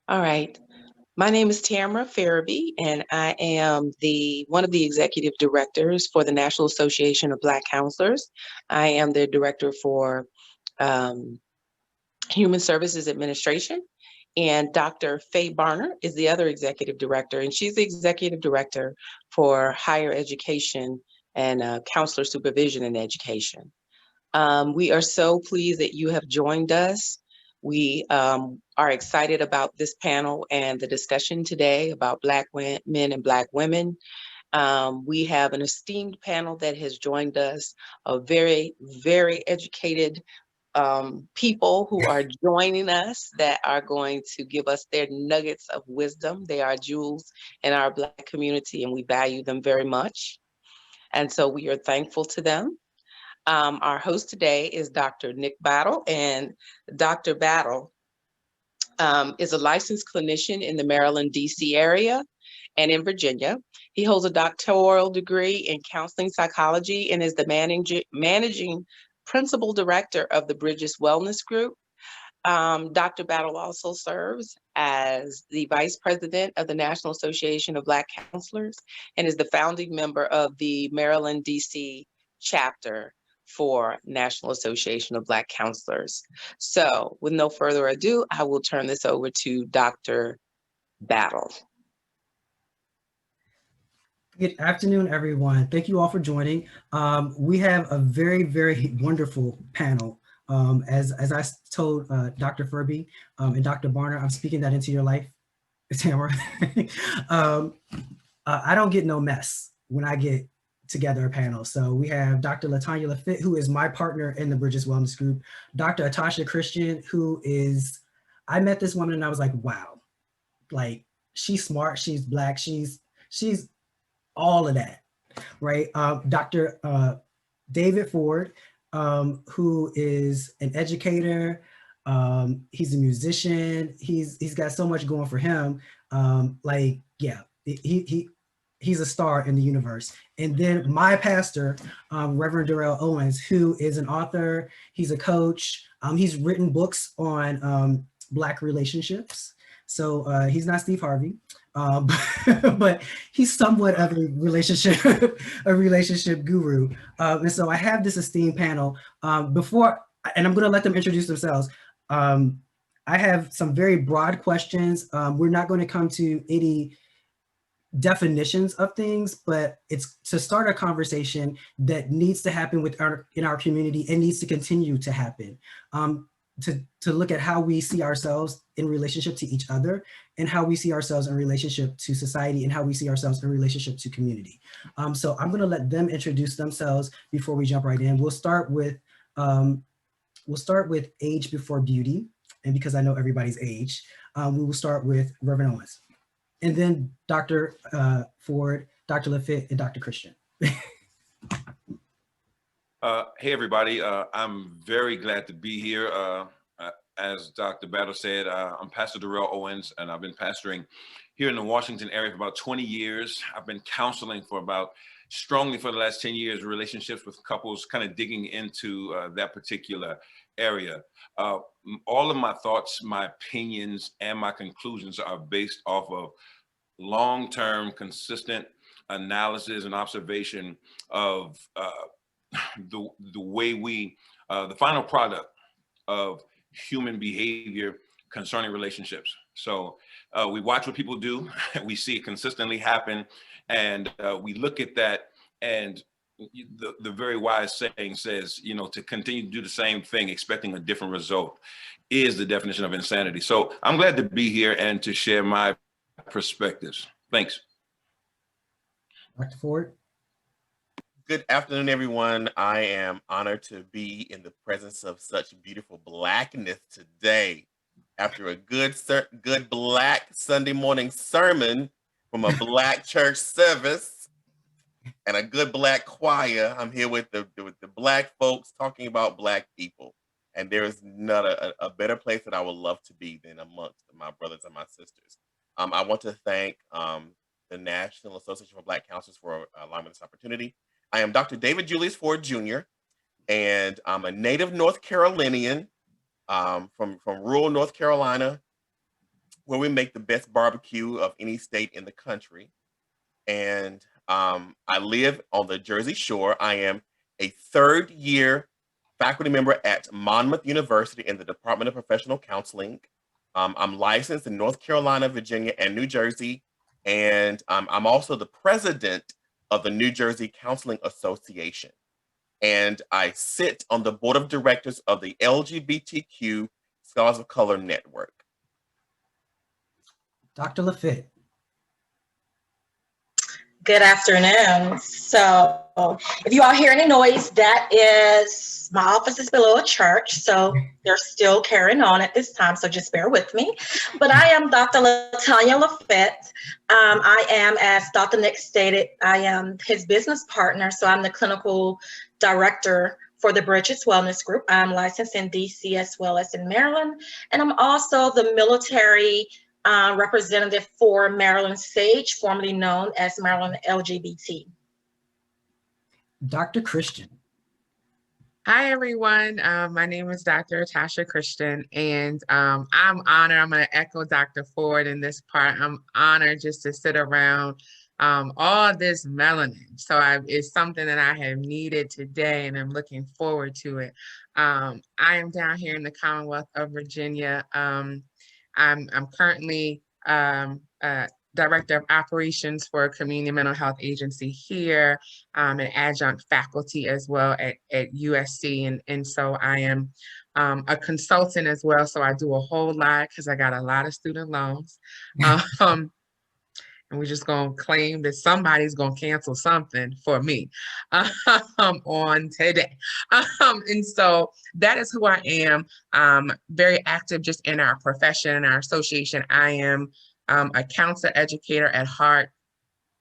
All right. My name is Tamara Farabee, and I am one of the executive directors for the National Association of Black Counselors. I am the director for um, Human Services Administration, and Dr. Faye Barner is the other executive director, and she's the executive director for higher education and counselor supervision and education. We are so pleased that you have joined us. We are excited about this panel and the discussion today about Black men and Black women. We have an esteemed panel that has joined us, a very, very educated people who are joining us that are going to give us their nuggets of wisdom. They are jewels in our Black community, and we value them very much. And so we are thankful to them. Our host today is Dr. Nick Battle, and Dr. Battle is a licensed clinician in the Maryland, DC area and in Virginia. He holds a doctoral degree in counseling psychology and is the managing principal director of the Bridges Wellness Group. Dr. Battle also serves as the vice president of the National Association of Black Counselors and is the founding member of the Maryland, DC chapter for National Association of Black Counselors. So with no further ado, I will turn this over to Dr. Battle. Good afternoon, everyone. Thank you all for joining. We have a very, very wonderful panel. As I told Dr. Furby and Dr. Barner, I'm speaking that into your life, Tamara. I don't get no mess when I get together a panel. So we have Dr. Latanya Lafitte, who is my partner in the Bridges Wellness Group, Dr. Atasha Christian, who is, I met this woman and I was like, wow, like she's smart, she's Black, she's all of that, right? Dr. David Ford, who is an educator, he's a musician, he's got so much going for him. Like, yeah, he's a star in the universe. And then my pastor, Reverend Darrell Owens, who is an author, he's a coach, he's written books on Black relationships. So he's not Steve Harvey, but he's somewhat of a relationship guru. And so I have this esteemed panel before, and I'm going to let them introduce themselves. I have some very broad questions. We're not going to come to any definitions of things, but it's to start a conversation that needs to happen in our community and needs to continue to happen. To look at how we see ourselves in relationship to each other and how we see ourselves in relationship to society and how we see ourselves in relationship to community. So I'm going to let them introduce themselves before we jump right in. We'll start with age before beauty. And because I know everybody's age, we will start with Reverend Owens. And then Dr. Ford, Dr. Lafitte, and Dr. Christian. Hey, everybody. I'm very glad to be here. As Dr. Battle said, I'm Pastor Darrell Owens, and I've been pastoring here in the Washington area for about 20 years. I've been counseling strongly for the last 10 years, relationships with couples, kind of digging into that particular area. All of my thoughts, my opinions, and my conclusions are based off of long-term, consistent analysis and observation of the way the final product of human behavior concerning relationships. So we watch what people do, we see it consistently happen, and we look at that, and the very wise saying says, to continue to do the same thing, expecting a different result, is the definition of insanity. So I'm glad to be here and to share my perspectives. Thanks. Dr. Ford. Good afternoon, everyone. I am honored to be in the presence of such beautiful Blackness today. After a good Black Sunday morning sermon from a Black church service and a good Black choir, I'm here with the Black folks talking about Black people. And there is not a better place that I would love to be than amongst my brothers and my sisters. I want to thank the National Association of Black Counselors for allowing me this opportunity. I am Dr. David Julius Ford Jr., and I'm a native North Carolinian from rural North Carolina. where we make the best barbecue of any state in the country. And I live on the Jersey Shore. I am a third-year faculty member at Monmouth University in the Department of Professional Counseling. I'm licensed in North Carolina, Virginia, and New Jersey. And I'm also the president of the New Jersey Counseling Association. And I sit on the board of directors of the LGBTQ Scholars of Color Network. Dr. Lafitte. Good afternoon. So if you all hear any noise, that is my office is below a church. So they're still carrying on at this time. So just bear with me. But I am Dr. Latanya Lafitte. I am, as Dr. Nick stated, I am his business partner. So I'm the clinical director for the Bridges Wellness Group. I'm licensed in DC as well as in Maryland. And I'm also the military representative for Maryland SAGE, formerly known as Maryland LGBT. Dr. Christian. Hi, everyone. My name is Dr. Tasha Christian, and I'm honored. I'm going to echo Dr. Ford in this part. I'm honored just to sit around all this melanin. So it's something that I have needed today, and I'm looking forward to it. I am down here in the Commonwealth of Virginia. I'm currently Director of Operations for a community mental health agency here, an adjunct faculty as well at USC. And so I am a consultant as well. So I do a whole lot because I got a lot of student loans. And we're just going to claim that somebody's going to cancel something for me on today. And so that is who I am. Very active just in our profession, our association. I am a counselor educator at heart.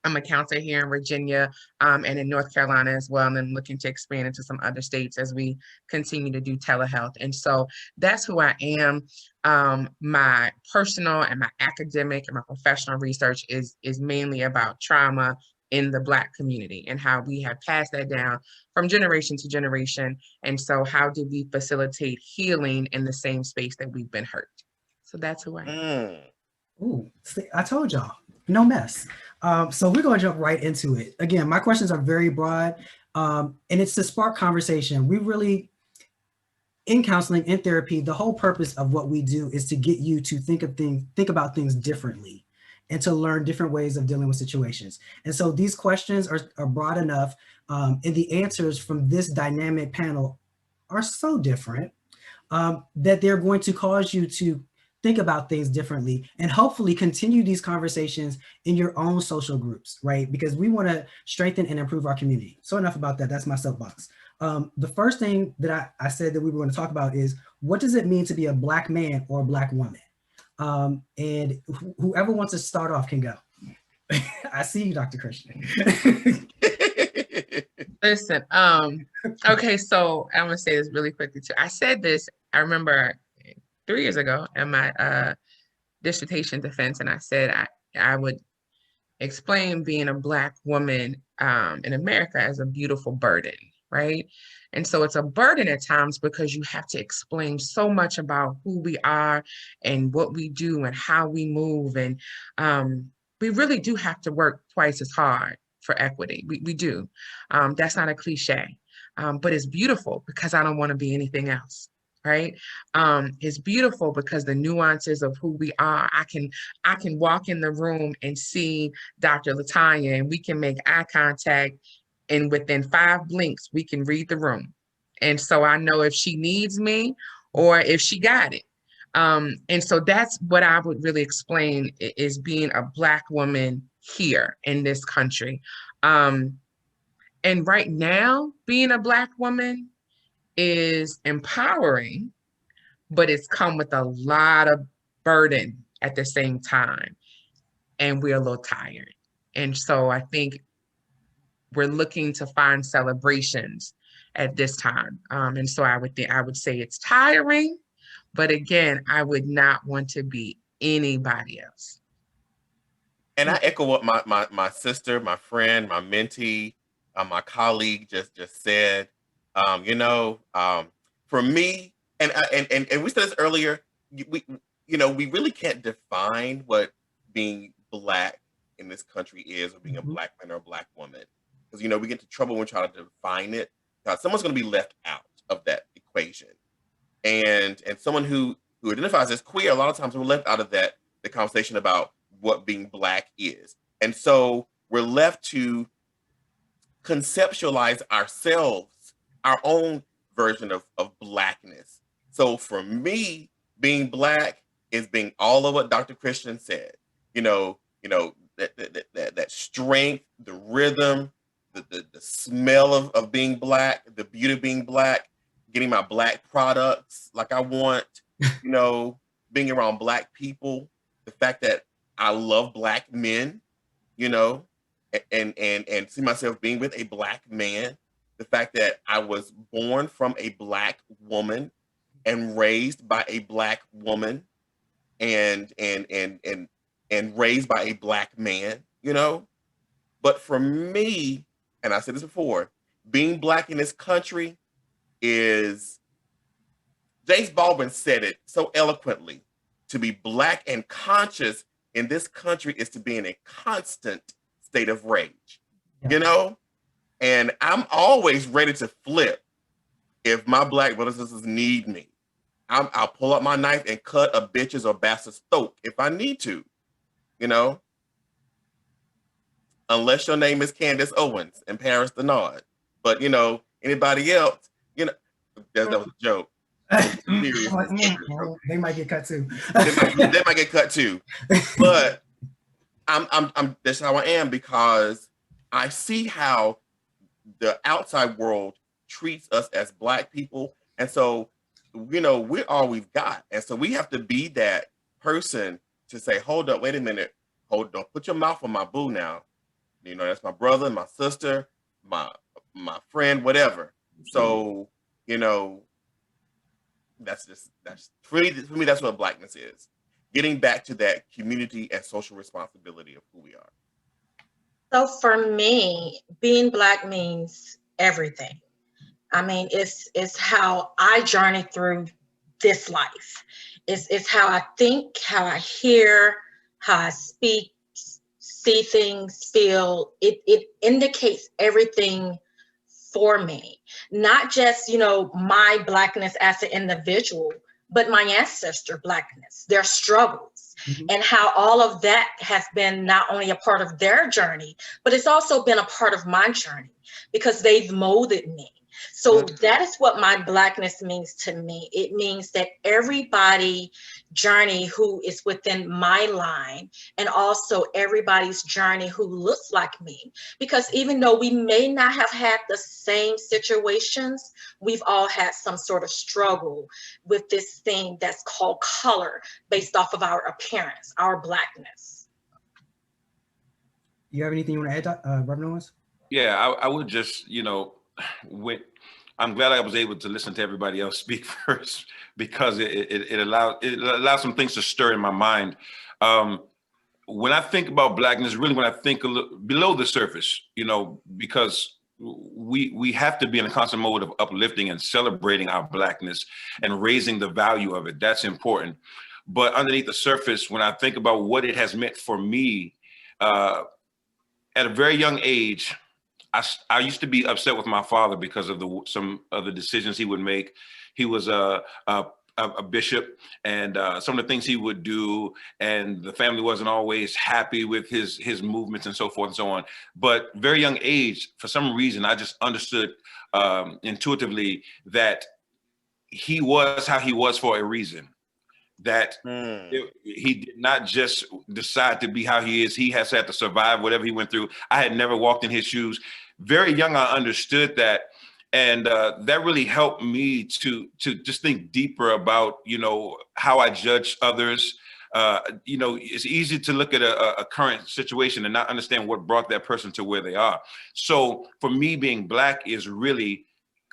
I'm a counselor here in Virginia and in North Carolina as well, and then looking to expand into some other states as we continue to do telehealth. And so that's who I am. My personal and my academic and my professional research is mainly about trauma in the Black community and how we have passed that down from generation to generation. And so how do we facilitate healing in the same space that we've been hurt? So that's who I am. Ooh, see, I told y'all, no mess. So we're going to jump right into it. Again, my questions are very broad, and it's to spark conversation. We really, in counseling, in therapy, the whole purpose of what we do is to get you to think about things differently and to learn different ways of dealing with situations. And so these questions are broad enough, and the answers from this dynamic panel are so different that they're going to cause you to think about things differently and hopefully continue these conversations in your own social groups, right? Because we want to strengthen and improve our community. So enough about that. That's my soapbox. The first thing that I said that we were going to talk about is, what does it mean to be a Black man or a Black woman? And whoever wants to start off can go. I see you, Dr. Christian. Listen, okay, so I'm gonna say this really quickly too. I said this, I remember 3 years ago in my dissertation defense, and I said I would explain being a Black woman in America as a beautiful burden, right? And so it's a burden at times because you have to explain so much about who we are and what we do and how we move. And we really do have to work twice as hard for equity. We do. That's not a cliche, but it's beautiful because I don't want to be anything else. Right? It's beautiful because the nuances of who we are, I can walk in the room and see Dr. Latanya, and we can make eye contact, and within 5 blinks, we can read the room. And so I know if she needs me or if she got it. And so that's what I would really explain is being a Black woman here in this country. And right now, being a Black woman is empowering, but it's come with a lot of burden at the same time. And we're a little tired. And so I think we're looking to find celebrations at this time. And so I would say it's tiring, but again, I would not want to be anybody else. And I echo what my sister, my friend, my mentee, my colleague just said. For me, and we said this earlier, you know, we really can't define what being Black in this country is, or being a Black man or a Black woman. Because, you know, we get into trouble when we try to define it. Someone's going to be left out of that equation. And someone who identifies as queer, a lot of times we're left out of that, the conversation about what being Black is. And so we're left to conceptualize ourselves, our own version of Blackness. So for me, being Black is being all of what Dr. Christian said. That strength, the rhythm, the smell of being Black, the beauty of being Black, getting my Black products like I want, being around Black people, the fact that I love Black men, and see myself being with a Black man, the fact that I was born from a Black woman and raised by a Black woman and raised by a Black man, But for me, and I said this before, being Black in this country is, James Baldwin said it so eloquently, to be Black and conscious in this country is to be in a constant state of rage, And I'm always ready to flip if my Black brothers and sisters need me. I'll pull up my knife and cut a bitch's or bastard's throat if I need to, Unless your name is Candace Owens and Paris Denard. But, anybody else, that was a joke. They might get cut too. they might get cut too. But I'm that's how I am, because I see how the outside world treats us as Black people. And so, we're all we've got. And so we have to be that person to say, hold up, wait a minute. Don't put your mouth on my boo now. That's my brother, my sister, my friend, whatever. So, that's for me, that's what Blackness is. Getting back to that community and social responsibility of who we are. So for me, being Black means everything. I mean, it's how I journey through this life. It's how I think, how I hear, how I speak, see things, feel. It indicates everything for me. Not just, my Blackness as an individual, but my ancestor Blackness, their struggles, and how all of that has been not only a part of their journey, but it's also been a part of my journey, because they've molded me. So that is what my Blackness means to me. It means that everybody journey who is within my line, and also everybody's journey who looks like me. Because even though we may not have had the same situations, we've all had some sort of struggle with this thing that's called color, based off of our appearance, our Blackness. You have anything you want to add, Reverend Owens? Yeah, I would just, I'm glad I was able to listen to everybody else speak first, because it allowed some things to stir in my mind. When I think about Blackness, really when I think a little below the surface, because we have to be in a constant mode of uplifting and celebrating our Blackness and raising the value of it. That's important. But underneath the surface, when I think about what it has meant for me, at a very young age, I used to be upset with my father because of some of the decisions he would make. He was a bishop, and some of the things he would do, and the family wasn't always happy with his movements and so forth and so on. But very young age, for some reason, I just understood intuitively that he was how he was for a reason. That he did not just decide to be how he is. He has had to survive whatever he went through. I had never walked in his shoes. Very young, I understood that. And that really helped me to just think deeper about, how I judge others. It's easy to look at a current situation and not understand what brought that person to where they are. So for me, being Black is really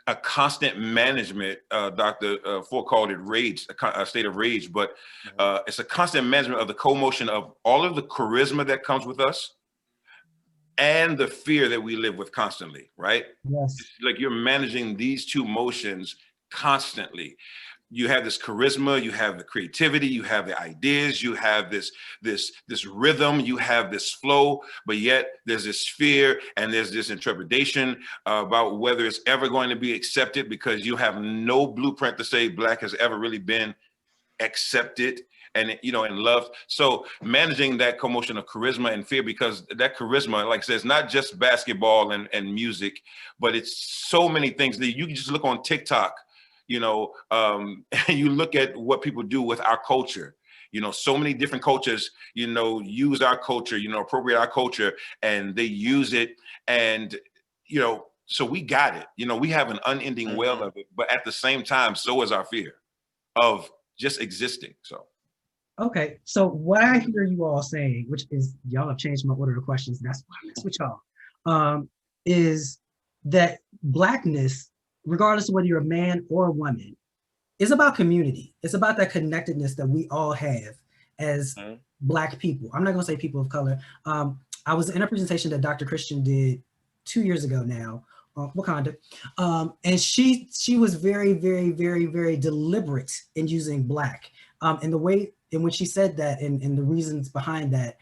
a constant management. Dr. Ford called it rage, a state of rage, but it's a constant management of the co-motion of all of the charisma that comes with us and the fear that we live with constantly, right? Yes. It's like you're managing these two motions constantly. you have this charisma, you have the creativity, you have the ideas, you have this rhythm, you have this flow, but yet there's this fear and there's this interpretation about whether it's ever going to be accepted, because you have no blueprint to say Black has ever really been accepted and, you know, and loved. So managing that commotion of charisma and fear, because that charisma, like I said, is not just basketball and music, but it's so many things that you can just look on TikTok, you know, and you look at what people do with our culture. You know, so many different cultures, you know, use our culture, you know, appropriate our culture, and they use it. And, you know, so we got it. You know, we have an unending well of it, but at the same time, so is our fear of just existing. So. Okay, so what I hear you all saying, which is y'all have changed my order of questions, and that's why I mess with y'all, is that Blackness, regardless of whether you're a man or a woman, is about community. It's about that connectedness that we all have as Black people. I'm not gonna say people of color. I was in a presentation that Dr. Christian did 2 years ago now, Wakanda, and she was very, very, very, very deliberate in using Black. And the way in which she said that and the reasons behind that,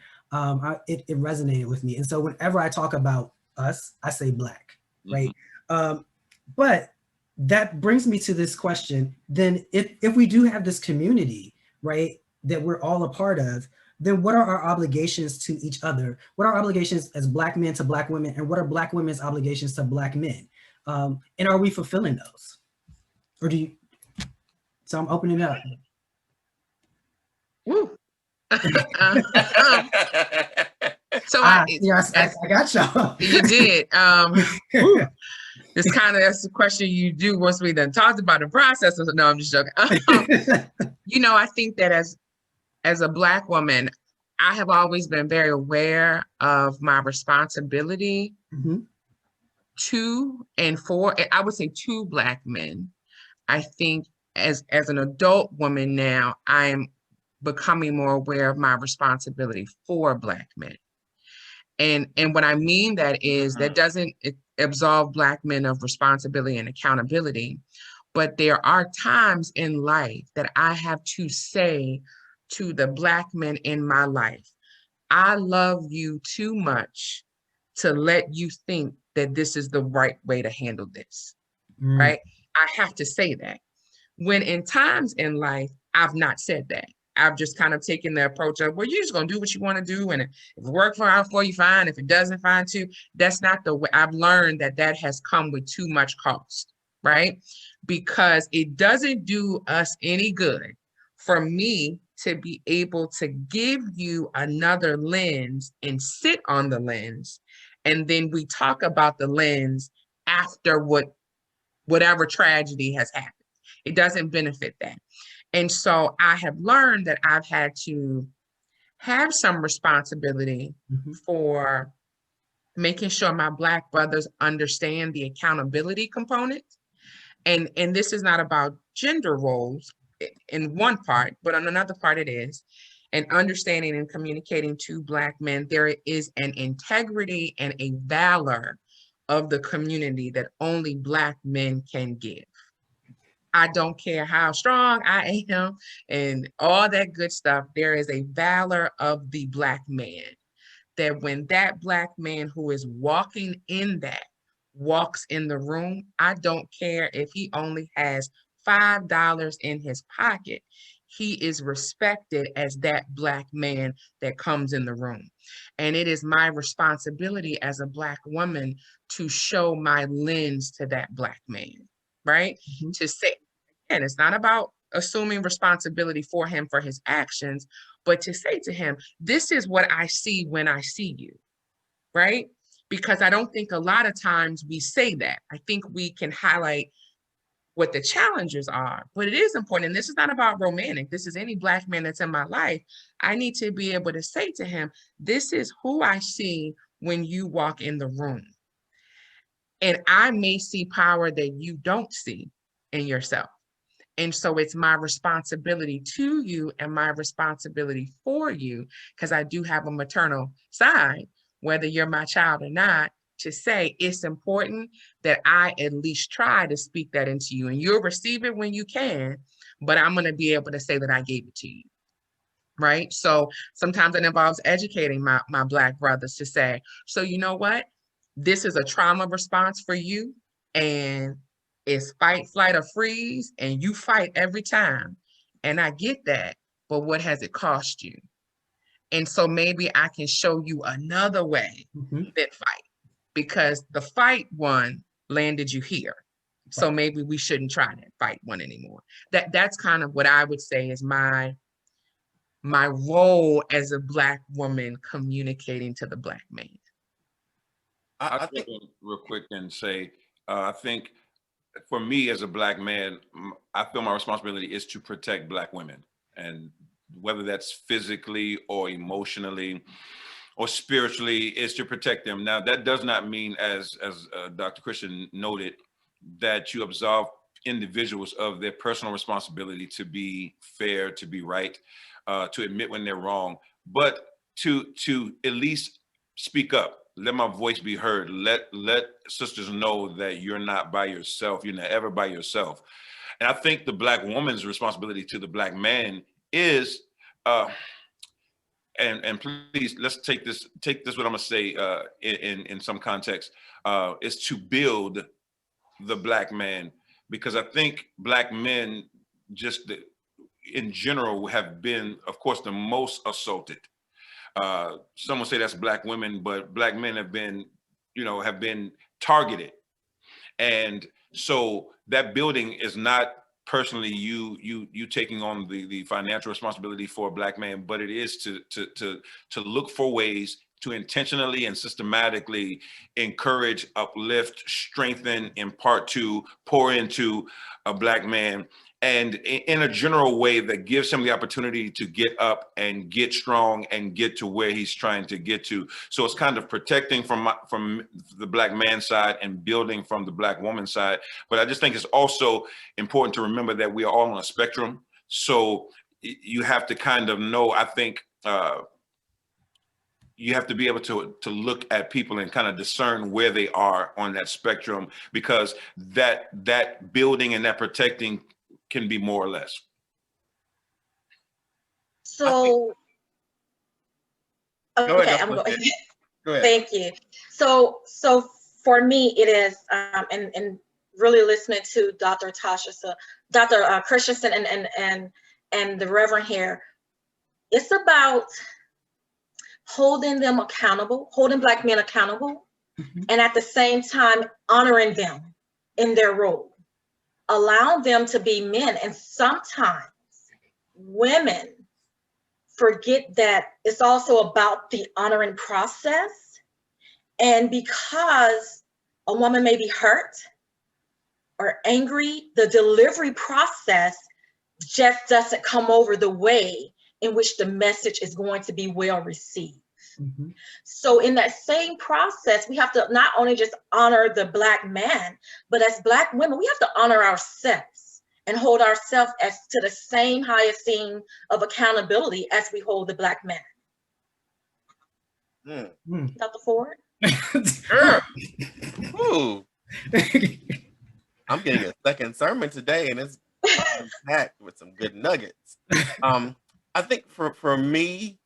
it resonated with me. And so whenever I talk about us, I say Black, right? But that brings me to this question. Then if we do have this community, right, that we're all a part of, then what are our obligations to each other? What are our obligations as Black men to Black women? And what are Black women's obligations to Black men? And are we fulfilling those? Or do you, so I'm opening it up. Woo. So yes, I got y'all. You did. It's kind of, that's the question you do once we done talked about the process. No, I'm just joking. You know, I think that as a Black woman, I have always been very aware of my responsibility to and for, I would say, to Black men. I think as an adult woman now, I am becoming more aware of my responsibility for Black men. And what I mean that is that doesn't absolve Black men of responsibility and accountability, but there are times in life that I have to say to the Black men in my life, I love you too much to let you think that this is the right way to handle this, right? I have to say that. When in times in life, I've not said that. I've just kind of taken the approach of, well, you're just gonna do what you wanna do, and if it works out for you, fine. If it doesn't, fine too. That's not the way. I've learned that has come with too much cost, right? Because it doesn't do us any good for me to be able to give you another lens and sit on the lens, and then we talk about the lens after whatever tragedy has happened. It doesn't benefit that. And so I have learned that I've had to have some responsibility for making sure my Black brothers understand the accountability component. And this is not about gender roles in one part, but on another part it is. And understanding and communicating to Black men, there is an integrity and a valor of the community that only Black men can give. I don't care how strong I am and all that good stuff. There is a valor of the Black man that when that Black man who is walking in that walks in the room, I don't care if he only has $5 in his pocket. He is respected as that Black man that comes in the room. And it is my responsibility as a Black woman to show my lens to that Black man, right? To say, and it's not about assuming responsibility for him for his actions, but to say to him, this is what I see when I see you, right? Because I don't think a lot of times we say that. I think we can highlight what the challenges are, but it is important. And this is not about romantic. This is any Black man that's in my life. I need to be able to say to him, this is who I see when you walk in the room. And I may see power that you don't see in yourself. And so it's my responsibility to you and my responsibility for you, because I do have a maternal side, whether you're my child or not, to say it's important that I at least try to speak that into you. And you'll receive it when you can, but I'm going to be able to say that I gave it to you. Right. So sometimes it involves educating my Black brothers to say, so you know what? This is a trauma response for you, and it's fight, flight, or freeze, and you fight every time. And I get that, but what has it cost you? And so maybe I can show you another way than fight, because the fight one landed you here. So maybe we shouldn't try that fight one anymore. That's kind of what I would say is my role as a Black woman communicating to the Black man. I think real quick and say, I think for me as a Black man, I feel my responsibility is to protect Black women, and whether that's physically or emotionally or spiritually, is to protect them. Now, that does not mean, as Dr. Christian noted, that you absolve individuals of their personal responsibility to be fair, to be right, to admit when they're wrong, but to at least speak up. Let my voice be heard. Let sisters know that you're not by yourself. You're not ever by yourself. And I think the Black woman's responsibility to the Black man is, and please, let's take this what I'm gonna say in some context, is to build the Black man, because I think Black men just in general have been, of course, the most assaulted. Some will say that's Black women, but Black men have been targeted. And so that building is not personally you taking on the financial responsibility for a Black man, but it is to look for ways to intentionally and systematically encourage, uplift, strengthen, impart to, pour into a Black man, and in a general way that gives him the opportunity to get up and get strong and get to where he's trying to get to. So it's kind of protecting from the Black man side and building from the Black woman side. But I just think it's also important to remember that we are all on a spectrum. So you have to kind of know, I think, you have to be able to look at people and kind of discern where they are on that spectrum, because that building and that protecting can be more or less. So, okay, I'm going. Go ahead. Thank you. So for me, it is, and really listening to Dr. Christensen and the Reverend here, it's about holding them accountable, holding Black men accountable, and at the same time honoring them in their role, allowing them to be men. And sometimes women forget that it's also about the honoring process. And because a woman may be hurt or angry, the delivery process just doesn't come over the way in which the message is going to be well received. So in that same process, we have to not only just honor the Black man, but as Black women, we have to honor ourselves and hold ourselves as to the same high esteem of accountability as we hold the Black man. Dr. Ford? Sure. Ooh. I'm getting a second sermon today, and it's packed with some good nuggets. I think for me,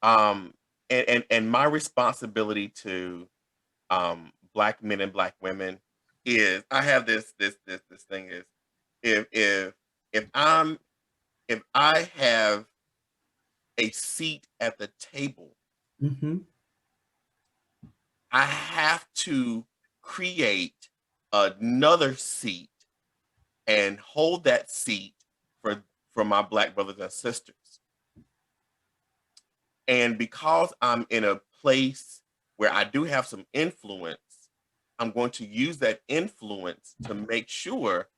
and my responsibility to Black men and Black women is, I have this thing is, if I have a seat at the table, I have to create another seat and hold that seat for my Black brothers and sisters. And because I'm in a place where I do have some influence, I'm going to use that influence to make sure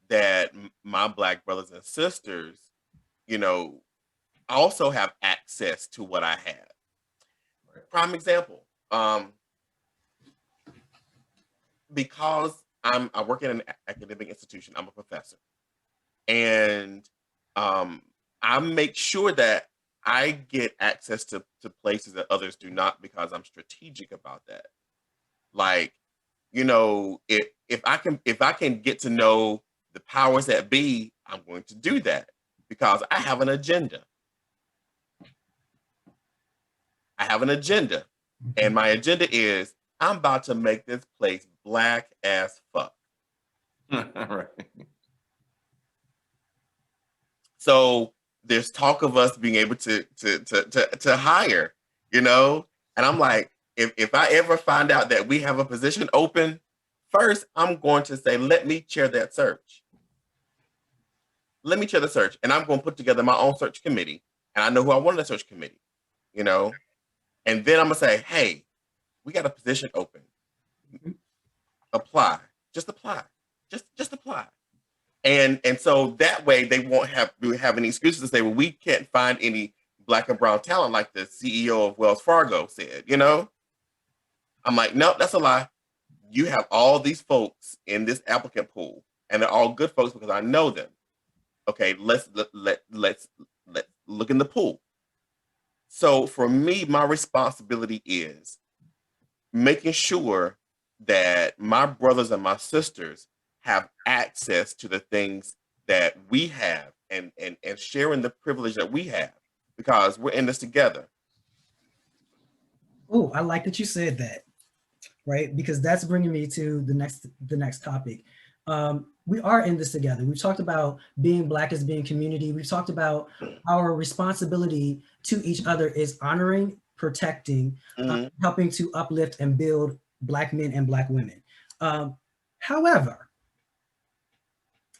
that my Black brothers and sisters, also have access to what I have. Prime example, because I work in an academic institution, I'm a professor, and I make sure that I get access to places that others do not, because I'm strategic about that. Like, if I can get to know the powers that be, I'm going to do that because I have an agenda. I have an agenda. And my agenda is I'm about to make this place black as fuck. Right. So there's talk of us being able to hire, you know? And I'm like, if I ever find out that we have a position open, first I'm going to say, let me chair that search. Let me chair the search. And I'm going to put together my own search committee. And I know who I want in the search committee, you know? And then I'm gonna say, hey, we got a position open. Apply. Just apply. Just apply. And so that way they won't have any excuses to say, well, we can't find any Black and brown talent like the CEO of Wells Fargo said, you know? I'm like, no, that's a lie. You have all these folks in this applicant pool, and they're all good folks because I know them. Okay, let's look in the pool. So for me, my responsibility is making sure that my brothers and my sisters have access to the things that we have and sharing the privilege that we have because we're in this together. Oh, I like that you said that, right? Because that's bringing me to the next topic. We are in this together. We've talked about being Black as being community. We've talked about our responsibility to each other is honoring, protecting, helping to uplift and build Black men and Black women. However,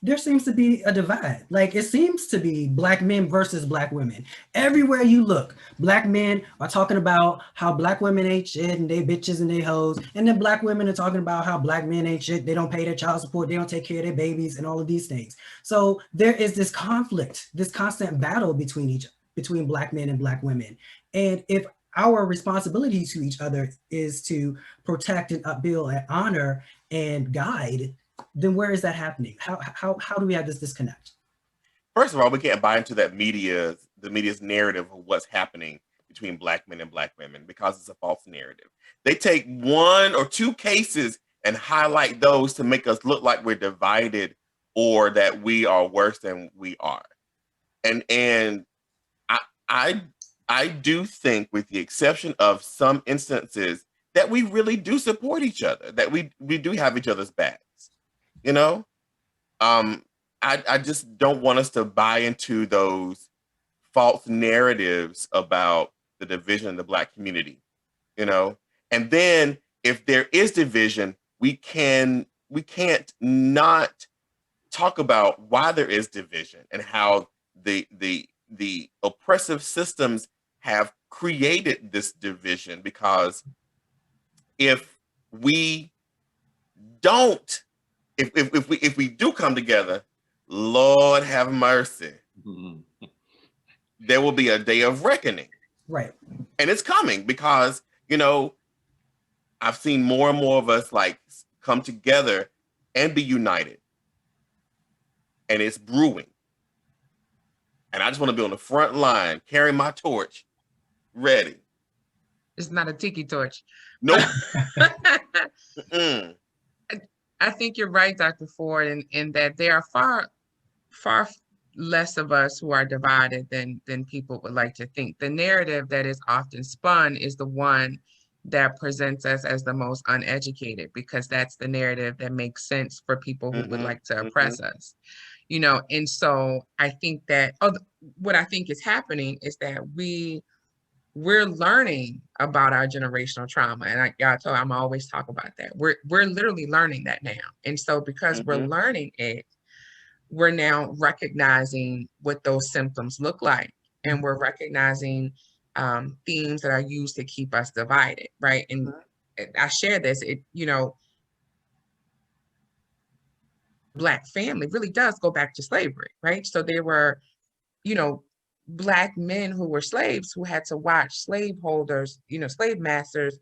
there seems to be a divide. Like it seems to be Black men versus Black women. Everywhere you look, Black men are talking about how Black women ain't shit and they bitches and they hoes. And then Black women are talking about how Black men ain't shit. They don't pay their child support. They don't take care of their babies and all of these things. So there is this conflict, this constant battle between Black men and Black women. And if our responsibility to each other is to protect and upbuild and honor and guide, then where is that happening? How do we have this disconnect? First of all, we can't buy into the media's narrative of what's happening between Black men and Black women because it's a false narrative. They take one or two cases and highlight those to make us look like we're divided or that we are worse than we are. And I do think, with the exception of some instances, that we really do support each other, that we do have each other's backs. You know, I just don't want us to buy into those false narratives about the division in the Black community, you know. And then if there is division, we can't not talk about why there is division and how the oppressive systems have created this division. Because if we don't, if we do come together, Lord have mercy, there will be a day of reckoning. Right. And it's coming because, you know, I've seen more and more of us like come together and be united. And it's brewing. And I just want to be on the front line, carrying my torch, ready. It's not a tiki torch. Nope. I think you're right, Dr. Ford, in that there are far less of us who are divided than people would like to think. The narrative that is often spun is the one that presents us as the most uneducated, because that's the narrative that makes sense for people who would like to oppress us. You know, and so I think that what I think is happening is that we're learning about our generational trauma. And I'm always talk about that. We're literally learning that now. And so because we're learning it, we're now recognizing what those symptoms look like. And we're recognizing themes that are used to keep us divided, right? And I share this, Black family really does go back to slavery, right? So there were, Black men who were slaves who had to watch slaveholders, slave masters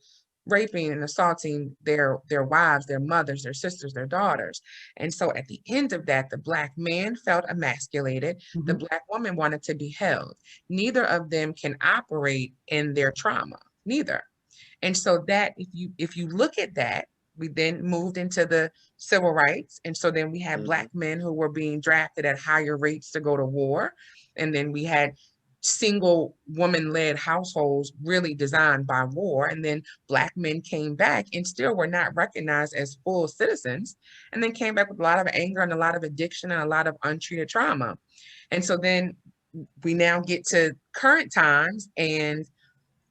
raping and assaulting their wives, their mothers, their sisters, their daughters. And so at the end of that, the Black man felt emasculated. The Black woman wanted to be held. Neither of them can operate in their trauma, neither. And so that if you look at that, We then moved into the civil rights. And so then we had Black men who were being drafted at higher rates to go to war. And then we had single woman-led households really designed by war. And then Black men came back and still were not recognized as full citizens, and then came back with a lot of anger and a lot of addiction and a lot of untreated trauma. And so then we now get to current times, and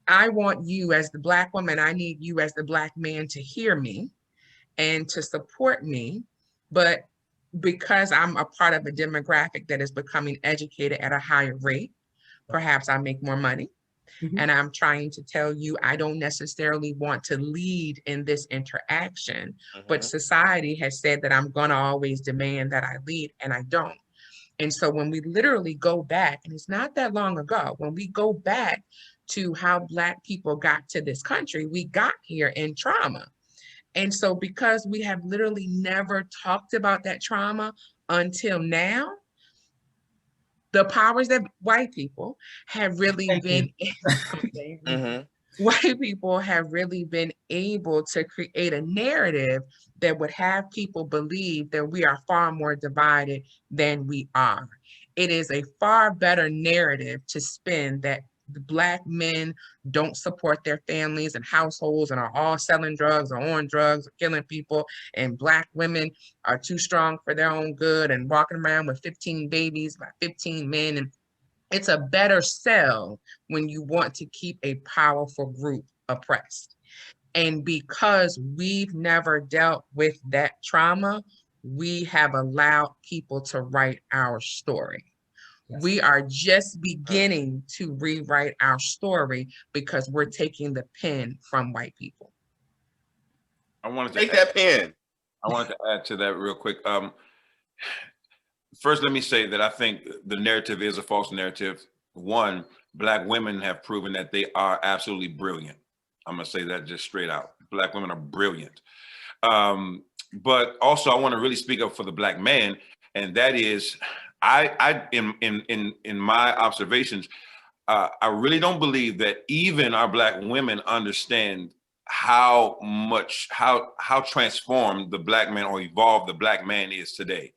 I want you as the Black woman, I need you as the Black man to hear me and to support me. But because I'm a part of a demographic that is becoming educated at a higher rate, perhaps I make more money. And I'm trying to tell you, I don't necessarily want to lead in this interaction, but society has said that I'm gonna always demand that I lead, and I don't. And so when we literally go back, and it's not that long ago, when we go back to how Black people got to this country, we got here in trauma. And so because we have literally never talked about that trauma until now, the powers that white people have really been, white people have really been able to create a narrative that would have people believe that we are far more divided than we are. It is a far better narrative to spin that the Black men don't support their families and households and are all selling drugs or on drugs or killing people, and Black women are too strong for their own good and walking around with 15 babies by 15 men. And it's a better sell when you want to keep a powerful group oppressed. And because we've never dealt with that trauma, we have allowed people to write our story. Yes. We are just beginning to rewrite our story because we're taking the pen from white people. I wanted to take that pen. I wanted to add to that real quick. First, let me say that I think the narrative is a false narrative. One, Black women have proven that they are absolutely brilliant. I'm gonna say that just straight out. Black women are brilliant. But also I wanna really speak up for the Black man, and that is, in my observations, I really don't believe that even our Black women understand how transformed the Black man or evolved the Black man is today.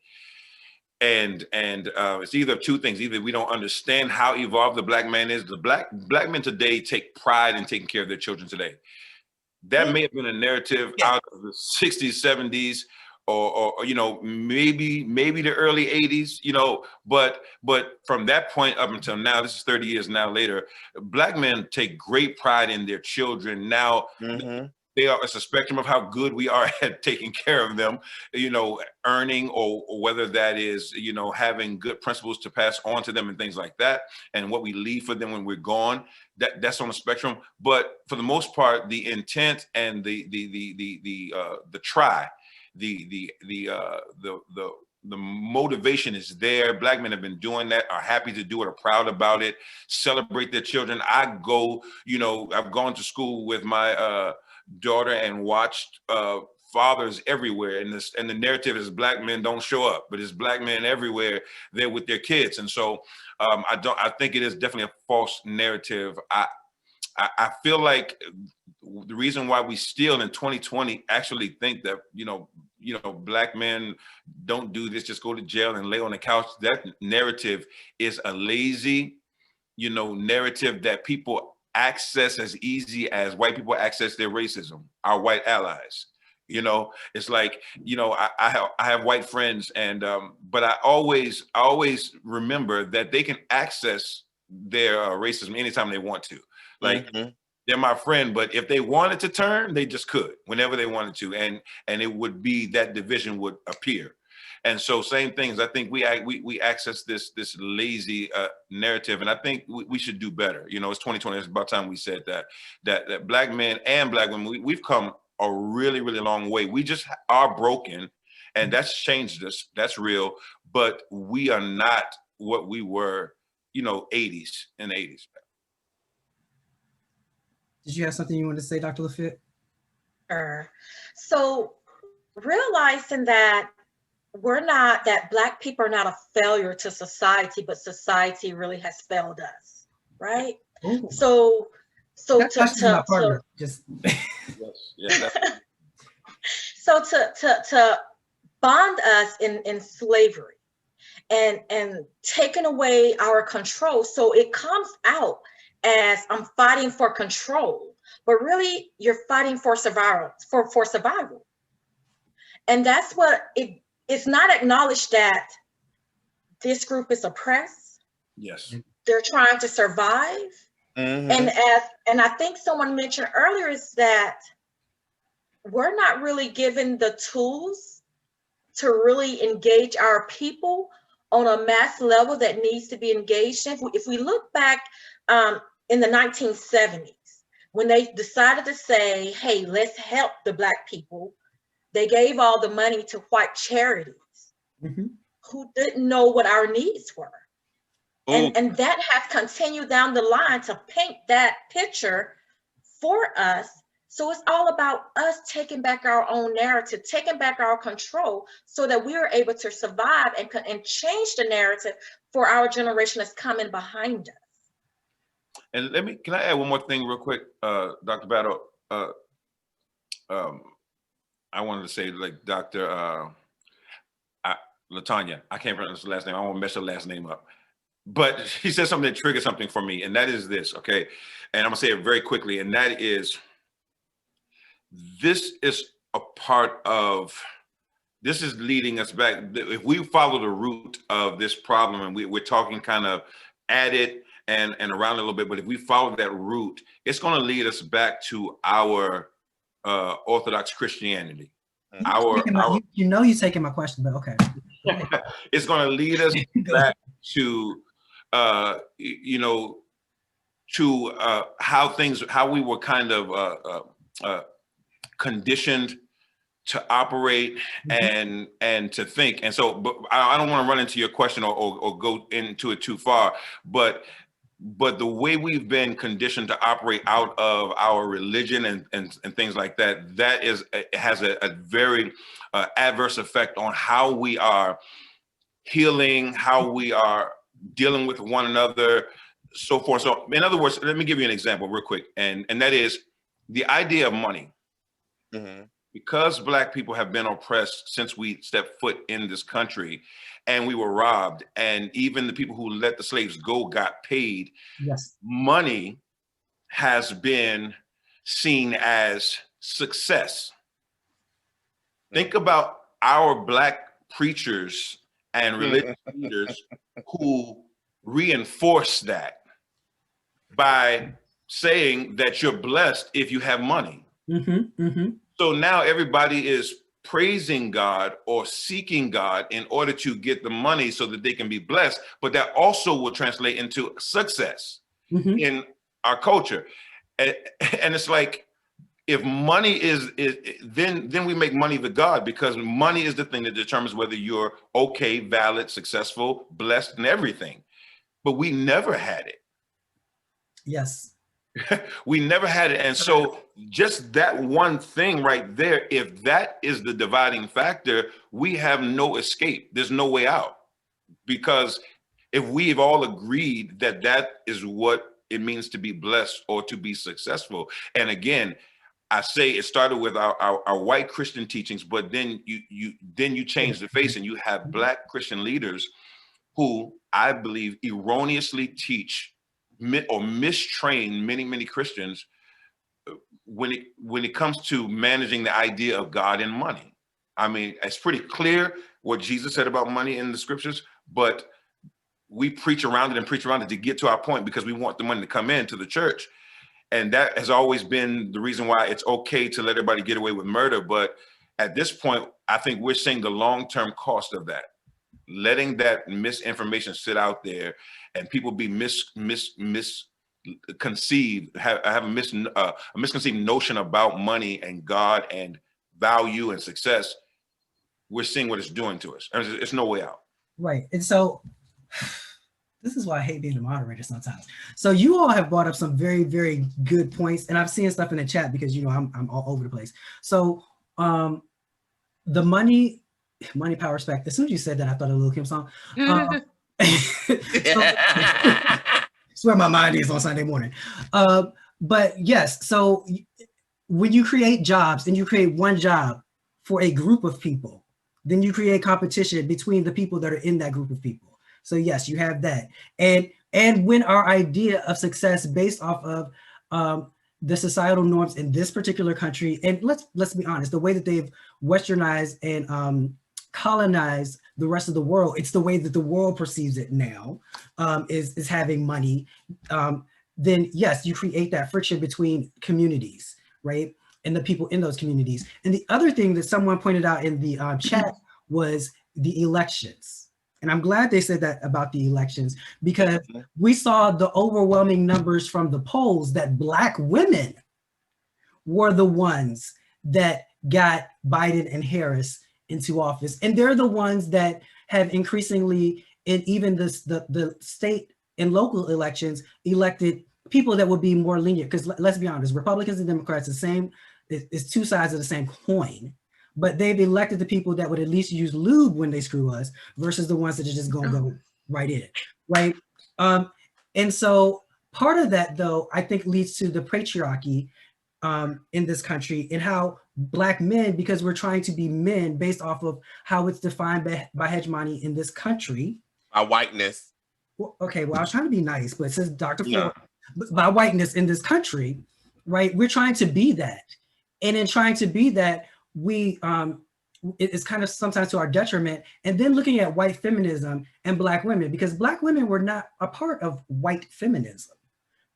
And it's either two things. Either we don't understand how evolved the Black man is. The black men today take pride in taking care of their children today. That may have been a narrative out of the 60s, 70s, or you know, maybe the early 80s, you know, but from that point up until now, this is 30 years now later, Black men take great pride in their children. Now, it's a spectrum of how good we are at taking care of them, you know, earning, or whether that is, you know, having good principles to pass on to them and things like that, and what we leave for them when we're gone. That's on the spectrum. But for the most part, the intent and the motivation is there. Black men have been doing that, are happy to do it, are proud about it, celebrate their children. I've gone to school with my daughter and watched fathers everywhere, and the narrative is Black men don't show up, but it's Black men everywhere there with their kids. And so I think it is definitely a false narrative. I feel like the reason why we still in 2020 actually think that, you know, Black men don't do this, just go to jail and lay on the couch. That narrative is a lazy, you know, narrative that people access as easy as white people access their racism, our white allies. You know, it's like, you know, I have white friends, and but I always remember that they can access their racism anytime they want to. Like, they're my friend, but if they wanted to turn, they just could whenever they wanted to, and it would be, that division would appear. And so same things, I think we access this lazy narrative, and I think we should do better. You know, it's 2020, it's about time we said that Black men and Black women, we've come a really, really long way. We just are broken, and that's changed us, that's real, but we are not what we were, you know, in the 80s. Did you have something you wanted to say, Dr. Lafitte? Sure. So realizing that that Black people are not a failure to society, but society really has failed us, right? Ooh. So That's my partner. Just yes. So to bond us in slavery and taking away our control, so it comes out as I'm fighting for control, but really you're fighting for survival, for survival. And that's what it's not acknowledged that this group is oppressed. Yes. They're trying to survive. And I think someone mentioned earlier is that we're not really given the tools to really engage our people on a mass level that needs to be engaged in. If we look back in the 1970s, when they decided to say, hey, let's help the Black people, they gave all the money to white charities who didn't know what our needs were. And that has continued down the line to paint that picture for us. So it's all about us taking back our own narrative, taking back our control so that we are able to survive and change the narrative for our generation that's coming behind us. And can I add one more thing real quick, Dr. Battle? I wanted to say, like, Dr. LaTanya, I can't pronounce the last name. I won't mess her last name up. But she said something that triggered something for me, and that is this, okay? And I'm gonna say it very quickly, and that is, this is a part of, this is leading us back. If we follow the root of this problem, and we're talking kind of at it and around a little bit, but if we follow that root, it's gonna lead us back to our Orthodox Christianity. You know you're taking my question, but okay. It's gonna lead us back to you know, to how we were kind of conditioned to operate and to think. And so, but I don't want to run into your question or go into it too far, but the way we've been conditioned to operate out of our religion and things like that, it has a very adverse effect on how we are healing, how we are dealing with one another, so forth. So in other words, let me give you an example real quick. And that is the idea of money. Because Black people have been oppressed since we stepped foot in this country, and we were robbed, and even the people who let the slaves go got paid. Yes. Money has been seen as success. Think about our Black preachers and religious leaders who reinforce that by saying that you're blessed if you have money. So now everybody is praising God or seeking God in order to get the money so that they can be blessed, but that also will translate into success in our culture. And it's like, if money is then we make money the God, because money is the thing that determines whether you're okay, valid, successful, blessed, and everything. But we never had it. Yes. We never had it. And so just that one thing right there, if that is the dividing factor, we have no escape. There's no way out. Because if we've all agreed that that is what it means to be blessed or to be successful. And again, I say it started with our white Christian teachings, but then you change the face and you have Black Christian leaders who I believe erroneously teach or mistrain many Christians when it comes to managing the idea of God and money. I mean, it's pretty clear what Jesus said about money in the scriptures, but we preach around it to get to our point because we want the money to come into the church. And that has always been the reason why it's okay to let everybody get away with murder. But at this point, I think we're seeing the long-term cost of that, letting that misinformation sit out there and people be misconceived, have a misconceived notion about money and God and value and success. We're seeing what it's doing to us. It's no way out. Right. And so this is why I hate being a moderator sometimes. So you all have brought up some very, very good points, and I've seen stuff in the chat because, you know, I'm all over the place. So the money power respect. As soon as you said that, I thought of a Lil' Kim song. It's where my mind is on Sunday morning. But yes, so when you create jobs and you create one job for a group of people, then you create competition between the people that are in that group of people. So yes, you have that. And when our idea of success based off of the societal norms in this particular country, and let's be honest, the way that they've westernized and colonized the rest of the world, it's the way that the world perceives it now, is having money. Then yes, you create that friction between communities, right? And the people in those communities. And the other thing that someone pointed out in the chat was the elections. And I'm glad they said that about the elections, because we saw the overwhelming numbers from the polls that Black women were the ones that got Biden and Harris into office. And they're the ones that have increasingly, in even the state and local elections, elected people that would be more lenient. Because let's be honest, Republicans and Democrats, the same, it's two sides of the same coin. But they've elected the people that would at least use lube when they screw us versus the ones that are just gonna go right in, right? And so part of that, though, I think leads to the patriarchy in this country, and how Black men, because we're trying to be men based off of how it's defined by hegemony in this country. By whiteness. Well, okay, well, I was trying to be nice, but it says Dr. Ford, by whiteness in this country, right? We're trying to be that. And in trying to be that, we it's kind of sometimes to our detriment. And then looking at white feminism and Black women, because Black women were not a part of white feminism,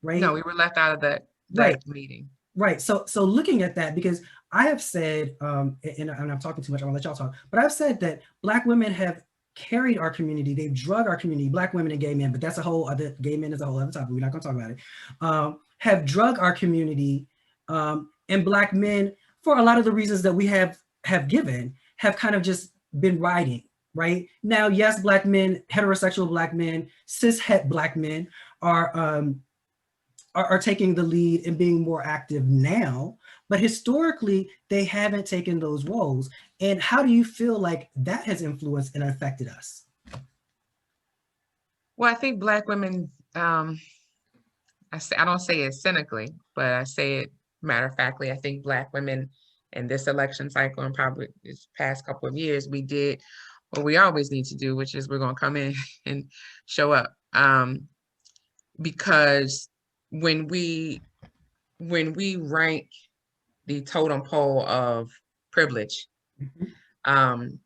right? No, we were left out of that Right. meeting. Right. So looking at that, because I have said, and I'm talking too much, I'm gonna let y'all talk, but I've said that Black women have carried our community, they've drug our community, Black women and gay men, but that's a whole other, gay men is a whole other topic, we're not gonna talk about it, have drug our community, and Black men, for a lot of the reasons that we have given, have kind of just been riding, right? Now, yes, Black men, heterosexual Black men, cis-het Black men are taking the lead and being more active now, but historically, they haven't taken those roles. And how do you feel like that has influenced and affected us? Well, I think Black women, I don't say it cynically, but I say it matter of factly. I think Black women in this election cycle and probably this past couple of years, we did what we always need to do, which is we're going to come in and show up. Because when we rank the totem pole of privilege and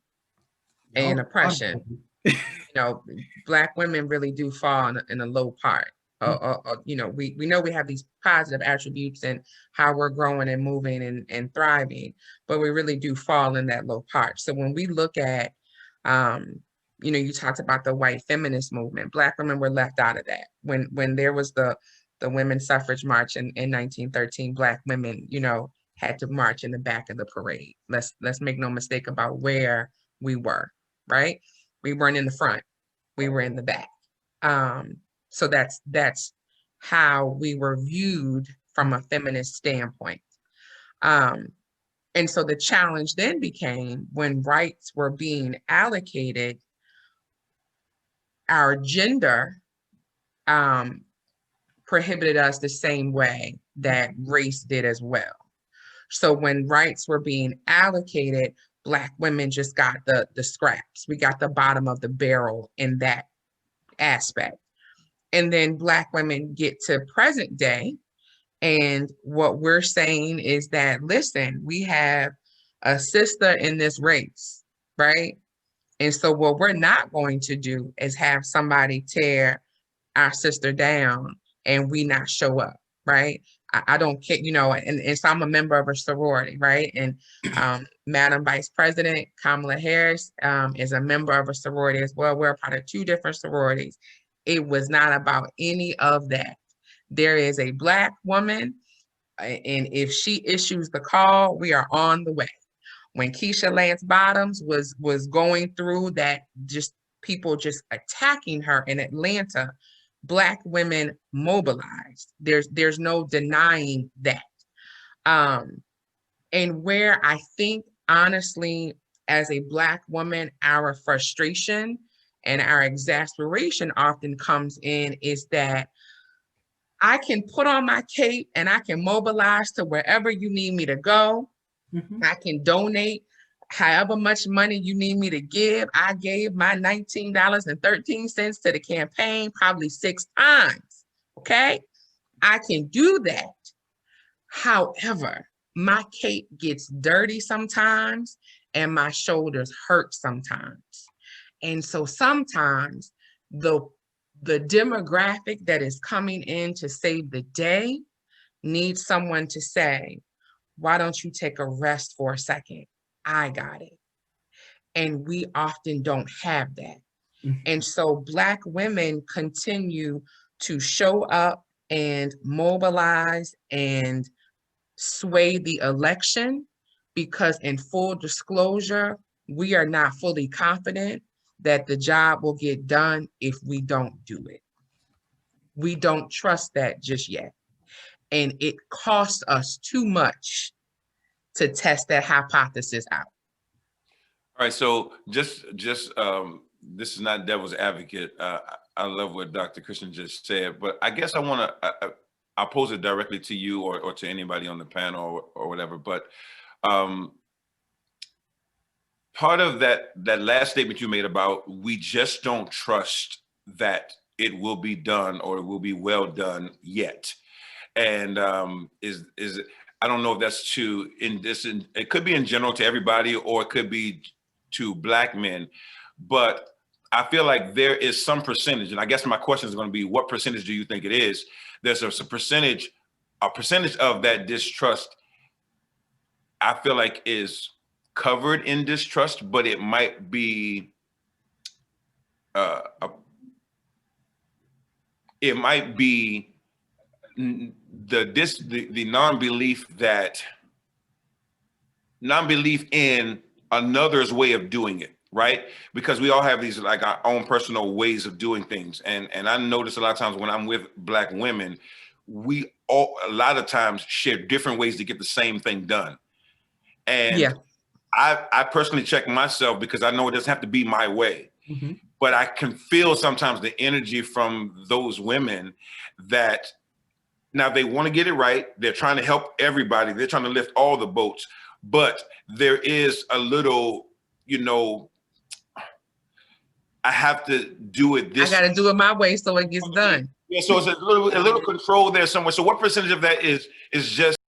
oppression, you know, Black women really do fall in a low part. You know, we know we have these positive attributes and how we're growing and moving and thriving, but we really do fall in that low part. So when we look at, you know, you talked about the white feminist movement, Black women were left out of that. When there was the women's suffrage march in 1913, Black women, you know, had to march in the back of the parade. Let's make no mistake about where we were, right? We weren't in the front, we were in the back. So that's how we were viewed from a feminist standpoint. And so the challenge then became when rights were being allocated, our gender prohibited us the same way that race did as well. So when rights were being allocated, Black women just got the scraps. We got the bottom of the barrel in that aspect. And then Black women get to present day. And what we're saying is that, listen, we have a sister in this race, right? And so what we're not going to do is have somebody tear our sister down and we not show up, right? I don't care, you know, and so I'm a member of a sorority, right? And Madam Vice President Kamala Harris is a member of a sorority as well. We're a part of two different sororities. It was not about any of that. There is a Black woman, and if she issues the call, we are on the way. When Keisha Lance Bottoms was going through that, just people just attacking her in Atlanta, Black women mobilized. There's no denying that. And where I think, honestly, as a Black woman, our frustration and our exasperation often comes in is that I can put on my cape and I can mobilize to wherever you need me to go. I can donate however much money you need me to give, I gave my $19.13 to the campaign probably 6 times, okay? I can do that. However, my cape gets dirty sometimes and my shoulders hurt sometimes. And so sometimes the demographic that is coming in to save the day needs someone to say, why don't you take a rest for a second? I got it. And we often don't have that. And so Black women continue to show up and mobilize and sway the election because, in full disclosure, we are not fully confident that the job will get done if we don't do it. We don't trust that just yet. And it costs us too much to test that hypothesis out. All right, so just this is not devil's advocate. I love what Dr. Christian just said, but I guess I want to, I'll pose it directly to you or to anybody on the panel or whatever, but part of that last statement you made about we just don't trust that it will be done or it will be well done yet. And is I don't know if that's it could be in general to everybody or it could be to Black men, but I feel like there is some percentage, and I guess my question is going to be, what percentage do you think it is? There's a percentage of that distrust I feel like is covered in distrust, but it might be the non-belief in another's way of doing it, right? Because we all have these like our own personal ways of doing things. And I notice a lot of times when I'm with Black women, we all a lot of times share different ways to get the same thing done. And yeah. I personally check myself because I know it doesn't have to be my way. Mm-hmm. But I can feel sometimes the energy from those women that now they want to get it right. They're trying to help everybody. They're trying to lift all the boats. But there is a little, I have to do it this way. I got to do it my way so it gets done. Yeah, so it's a little control there somewhere. So what percentage of that is just